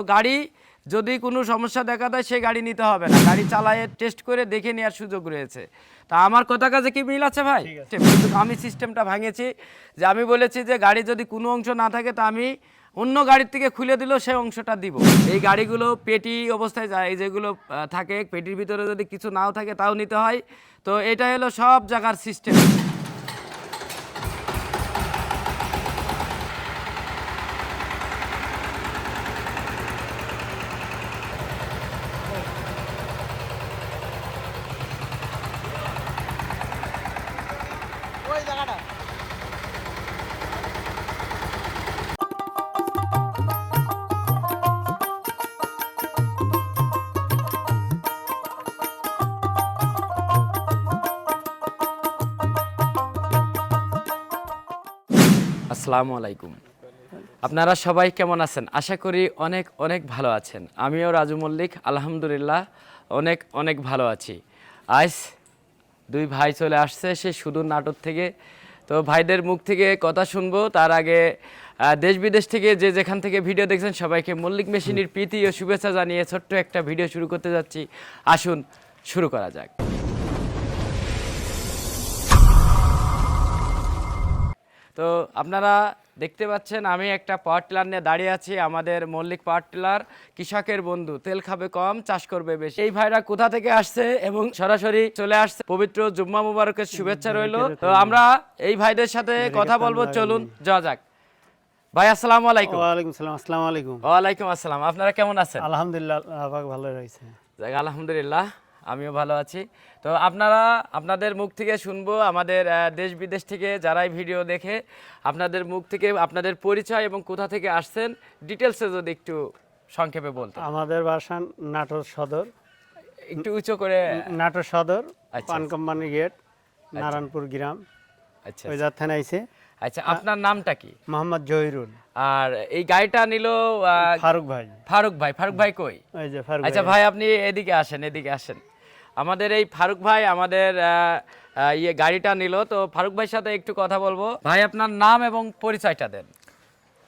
গাড়ি যদি কোনো সমস্যা দেখা দেয় সেই গাড়ি নিতে হবে না, গাড়ি চালায়ে টেস্ট করে দেখে নেওয়ার সুযোগ রয়েছে। তা আমার কথা কাজে কি মিল আছে ভাই? কিন্তু আমি সিস্টেমটা ভাঙেছি, যে আমি বলেছি যে গাড়ি যদি কোনো অংশ না থাকে তা আমি অন্য গাড়ির থেকে খুলে দিলেও সেই অংশটা দিব। এই গাড়িগুলো পেটি অবস্থায় যায়, এই যেগুলো থাকে পেটির ভিতরে যদি কিছু নাও থাকে তাও নিতে হয়। তো এটা হলো সব জায়গার সিস্টেম। আসসালামু আলাইকুম, আপনারা সবাই কেমন আছেন? আশা করি অনেক অনেক ভালো আছেন। আমিও রাজু মল্লিক আলহামদুলিল্লাহ অনেক অনেক ভালো আছি। আজ দুই ভাই চলে আসছে সে সুদূর নাটোর থেকে। তো ভাইদের মুখ থেকে কথা শুনবো, তার আগে দেশ বিদেশ থেকে যে যেখান থেকে ভিডিও দেখছেন সবাইকে মল্লিক মেশিনের প্রীতি ও শুভেচ্ছা জানিয়ে ছোট্ট একটা ভিডিও শুরু করতে যাচ্ছি। আসুন শুরু করা যাক। তো আপনারা দেখতে পাচ্ছেন আমি একটা পাওয়ার টিলার নিয়ে দাঁড়িয়ে আছি। আমাদের মল্লিক পাওয়ার টিলার কৃষকের বন্ধু, তেল খাবে কম চাষ করবে বেশি। এই ভাইরা কোথা থেকে আসছে এবং সরাসরি চলে আসছে, পবিত্র জুম্মা মুবারকের শুভেচ্ছা রইলো। তো আমরা এই ভাইদের সাথে কথা বলবো, চলুন যাওয়া যাক। ভাই আসসালামু আলাইকুম। ওয়ালাইকুম সালাম। আসসালামু আলাইকুম। ওয়ালাইকুম আসসালাম। আপনারা কেমন আছেন? আলহামদুলিল্লাহ, আল্লাহ ভালো রয়েছে। যাক আলহামদুলিল্লাহ, আমিও ভালো আছি। তো আপনাদের মুখ থেকে শুনবো, আমাদের দেশ বিদেশ থেকে যারাই ভিডিও দেখে আপনাদের মুখ থেকে আপনাদের পরিচয় এবং কোথা থেকে আসছেন ডিটেলসে যদি একটু সংক্ষেপে বলতেন। আমাদের বাসা নাটোর সদর। একটু উঁচু করে। নাটোর সদর, আচ্ছা, পান কোম্পানি গেট, নারায়ণপুর গ্রাম। আচ্ছা ওই যার থানায় আইছে। আচ্ছা, আপনার নামটা কি? মোহাম্মদ জহিরুল। আর এই গাড়িটা নিল ফারুক ভাই। ফারুক ভাই। ফারুক ভাই কই? ওই যে ফারুক আচ্ছা ভাই, আপনি এদিকে আসেন, এদিকে আসেন। আমাদের এই ফারুক ভাই আমাদের গাড়িটা নিল। তো ফারুক ভাইয়ের সাথে একটু কথা বলবো। ভাই আপনার নাম এবং পরিচয়টা দেন।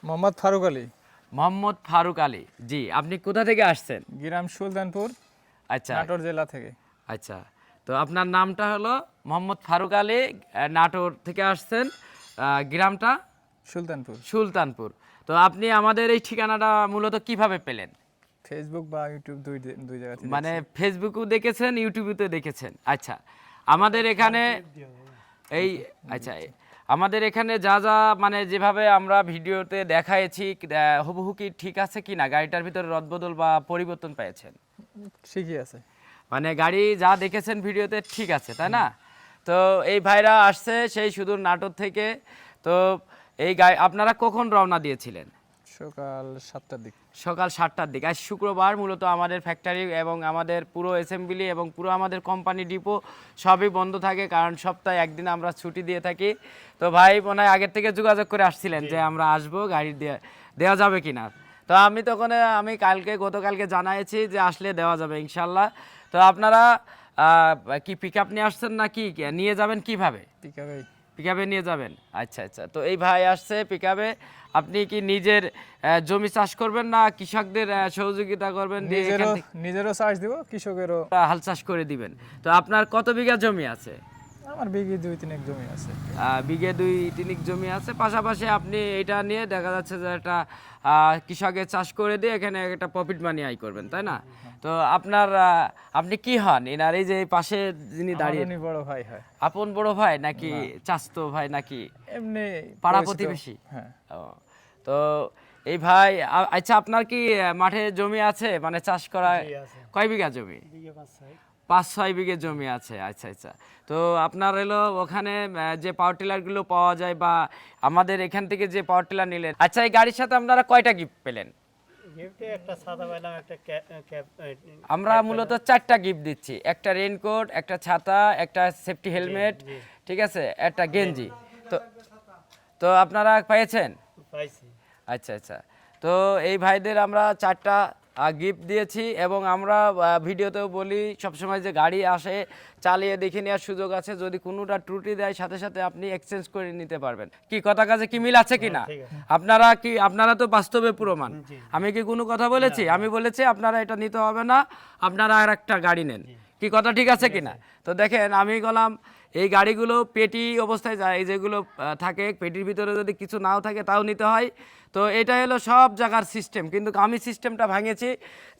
মোহাম্মদ ফারুক আলী। মোহাম্মদ ফারুক আলী, জি। আপনি কোথা থেকে আসছেন? গ্রাম সুলতানপুর, আচ্ছা নাটোর জেলা থেকে। আচ্ছা, তো আপনার নামটা হলো মোহাম্মদ ফারুক আলী, নাটোর থেকে আসছেন, গ্রামটা সুলতানপুর। সুলতানপুর। তো আপনি আমাদের এই ঠিকানাটা মূলত কিভাবে পেলেন? ফেসবুক বা ইউটিউব দুই জায়গা থেকে। মানে ফেসবুকেও দেখেছেন, ইউটিউবেও দেখেছেন। আচ্ছা, আমাদের এখানে আচ্ছা আমাদের এখানে যা যা মানে যেভাবে আমরা ভিডিওতে দেখাইছি হুবহু কি ঠিক আছে কি না? গাড়িটার ভিতরে রদবদল বা পরিবর্তন পেয়েছেন? ঠিকই আছে, মানে গাড়ি যা দেখেছেন ভিডিওতে ঠিক আছে, তাই না? তো এই ভাইরা আসছে সেই সুদূর নাটোর থেকে। তো এই গাড়ি আপনারা কখন রওনা দিয়েছিলেন? সকাল 7টার দিক। সকাল 7টার দিকে। আজ শুক্রবার, মূলত আমাদের ফ্যাক্টরি এবং আমাদের পুরো অ্যাসেম্বলি এবং পুরো আমাদের কোম্পানি ডিপো সবই বন্ধ থাকে, কারণ সপ্তাহে একদিন আমরা ছুটি দিয়ে থাকি। তো ভাই মনে হয় আগের থেকে যোগাযোগ করে আসছিলেন যে আমরা আসবো, গাড়ি দেওয়া যাবে কিনা। তো আমি গতকালকে জানাইছি যে আসলে দেওয়া যাবে ইনশাল্লাহ। তো আপনারা কি পিক আপ নিয়ে আসছেন না কি নিয়ে যাবেন কিভাবে? পিকআপে নিয়ে যাবেন। আচ্ছা আচ্ছা, তো এই ভাই আসছে পিকআপে। আপনি কি নিজের জমি চাষ করবেন না কৃষকদের সহযোগিতা করবেন? নিজেরও চাষ দিব, কৃষকেরও হাল চাষ করে দিবেন। তো আপনার কত বিঘা জমি আছে? আমার বিঘে 2-3 জমি আছে। বিঘে 2-3 জমি আছে। পাশাপাশি আপনি এটা নিয়ে দেখা যাচ্ছে যে একটা কৃষকের চাষ করে দিয়ে এখানে একটা প্রফিট মানি আয় করবেন, তাই না? তো আপনি কি হন এনার এই যে পাশে যিনি দাঁড়িয়ে? বড় ভাই হয়। আপন বড় ভাই নাকি চাচতো ভাই নাকি এমনি পাড়া প্রতিবেশী? হ্যাঁ। তো এই ভাই, আচ্ছা আপনার কি মাঠে জমি আছে, মানে চাষ করা? কয় বিঘা জমি? 5-6 বিঘে জমি আছে। আচ্ছা আচ্ছা, তো আপনার হলো ওখানে যে পাওয়ার টিলারগুলো পাওয়া যায় বা আমাদের এখান থেকে যে পাওয়ার টিলার নিলেন, আচ্ছা এই গাড়ির সাথে আপনারা কয়টা গিফট পেলেন? আমরা মূলত 4টা গিফট দিচ্ছি। একটা রেইনকোট, একটা ছাতা, একটা সেফটি হেলমেট, ঠিক আছে, একটা গেঞ্জি। তো আপনারা পেয়েছেন? আচ্ছা আচ্ছা, তো এই ভাইদের আমরা 4টা গিফট দিয়েছি এবং আমরা ভিডিওতেও বলি সবসময় যে গাড়ি আসে চালিয়ে দেখে নেওয়ার সুযোগ আছে, যদি কোনোটা ত্রুটি দেয় সাথে সাথে আপনি এক্সচেঞ্জ করে নিতে পারবেন। কি কথা কাজে কি মিল আছে কিনা? আপনারা তো বাস্তবে প্রমাণ। আমি কি কোনো কথা বলেছি? আমি বলেছি আপনারা এটা নিতে হবে না, আপনারা আর একটা গাড়ি নেন। কি কথা ঠিক আছে কিনা? তো দেখেন আমি বললাম এই গাড়িগুলো পেটি অবস্থায় যায়, এই যেগুলো থাকে পেটির ভিতরে যদি কিছু নাও থাকে তাও নিতে হয়। তো এটা হলো সব জায়গার সিস্টেম, কিন্তু আমি সিস্টেমটা ভাঙেছি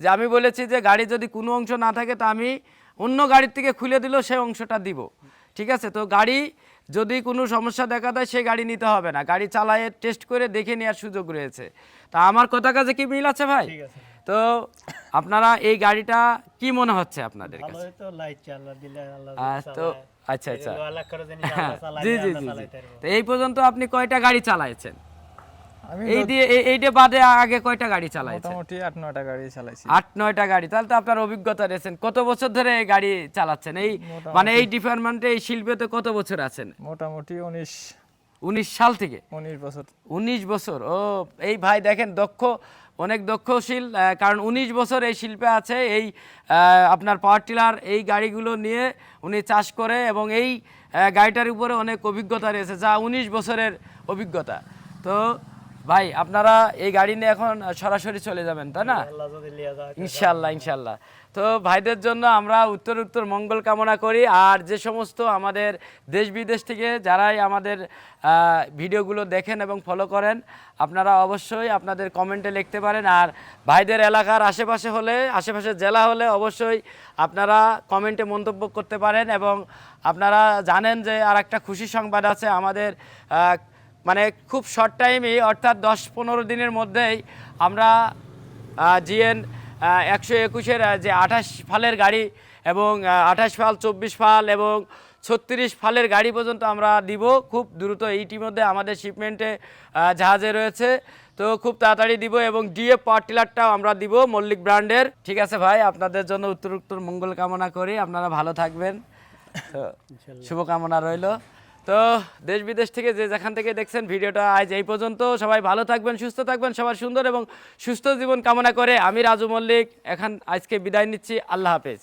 যে আমি বলেছি যে গাড়ি যদি কোনো অংশ না থাকে তা আমি অন্য গাড়ির থেকে খুলে দিলেও সেই অংশটা দিব। ঠিক আছে? তো গাড়ি যদি কোনো সমস্যা দেখা দেয় সেই গাড়ি নিতে হবে না, গাড়ি চালায়ে টেস্ট করে দেখে নেওয়ার সুযোগ রয়েছে। তা আমার কথা কাজে কি মিল আছে ভাই? তো আপনারা এই গাড়িটা কি মনে হচ্ছে আপনাদের ভালো কাছে? হয়তো লাইট চালা দিলে আল্লাহ তো আচ্ছা আচ্ছা, আল্লাহ করে জানি আল্লাহ চালায় জি জি আমরা জি জি। চালাইতে পারবো। তো এই পর্যন্ত আপনি কয়টা গাড়ি চালাইছেন? আমি এইটা বাদে আগে কয়টা গাড়ি চালাইছেন? মোটামুটি 8-9টা গাড়ি চালাইছি। 8-9টা গাড়ি। তাহলে তো আপনার অভিজ্ঞতা রয়েছেন। কত বছর ধরে এই গাড়ি চালাচ্ছেন? এই মানে এই ডিপার্টমেন্টে এই শিল্পেতে কত বছর আছেন? মোটামুটি 19 সাল থেকে? 19 বছর। 19 বছর। ও এই ভাই দেখেন অনেক দক্ষশীল, কারণ 19 বছর এই শিল্পে আছে। এই আপনার পাওয়ার টিলার এই গাড়িগুলো নিয়ে উনি চাষ করে এবং এই গাড়িটার উপরে অনেক অভিজ্ঞতা রয়েছে, যা 19 বছরের অভিজ্ঞতা। তো ভাই আপনারা এই গাড়ি নিয়ে এখন সরাসরি চলে যাবেন তাই না? আল্লাহ যদি লিয়া যায় ইনশাল্লাহ ইনশাল্লাহ। তো ভাইদের জন্য আমরা উত্তর মঙ্গল কামনা করি। আর যে সমস্ত আমাদের দেশ বিদেশ থেকে যারাই আমাদের ভিডিওগুলো দেখেন এবং ফলো করেন, আপনারা অবশ্যই আপনাদের কমেন্টে লিখতে পারেন। আর ভাইদের এলাকার আশেপাশের জেলা হলে অবশ্যই আপনারা কমেন্টে মন্তব্য করতে পারেন। এবং আপনারা জানেন যে আর একটা খুশি সংবাদ আছে আমাদের, মানে খুব শর্ট টাইমেই অর্থাৎ 10-15 দিনের মধ্যেই আমরা জিএন 121-এর যে 28 ফালের গাড়ি এবং 28 ফাল 24 ফাল এবং 36 ফালের গাড়ি পর্যন্ত আমরা দিব খুব দ্রুত। ইতিমধ্যে আমাদের শিপমেন্টে জাহাজে রয়েছে, তো খুব তাড়াতাড়ি দিব। এবং ডিএফ পাওয়ার টিলারটাও আমরা দিব মল্লিক ব্র্যান্ডের। ঠিক আছে ভাই, আপনাদের জন্য উত্তর মঙ্গল কামনা করি, আপনারা ভালো থাকবেন। তো শুভকামনা রইল। তো দেশ বিদেশ থেকে যেখান থেকে দেখছেন ভিডিওটা আজ এই পর্যন্ত। সবাই ভালো থাকবেন, সুস্থ থাকবেন, সবার সুন্দর এবং সুস্থ জীবন কামনা করে আমি রাজু মল্লিক আজকে বিদায় নিচ্ছি। আল্লাহ হাফেজ।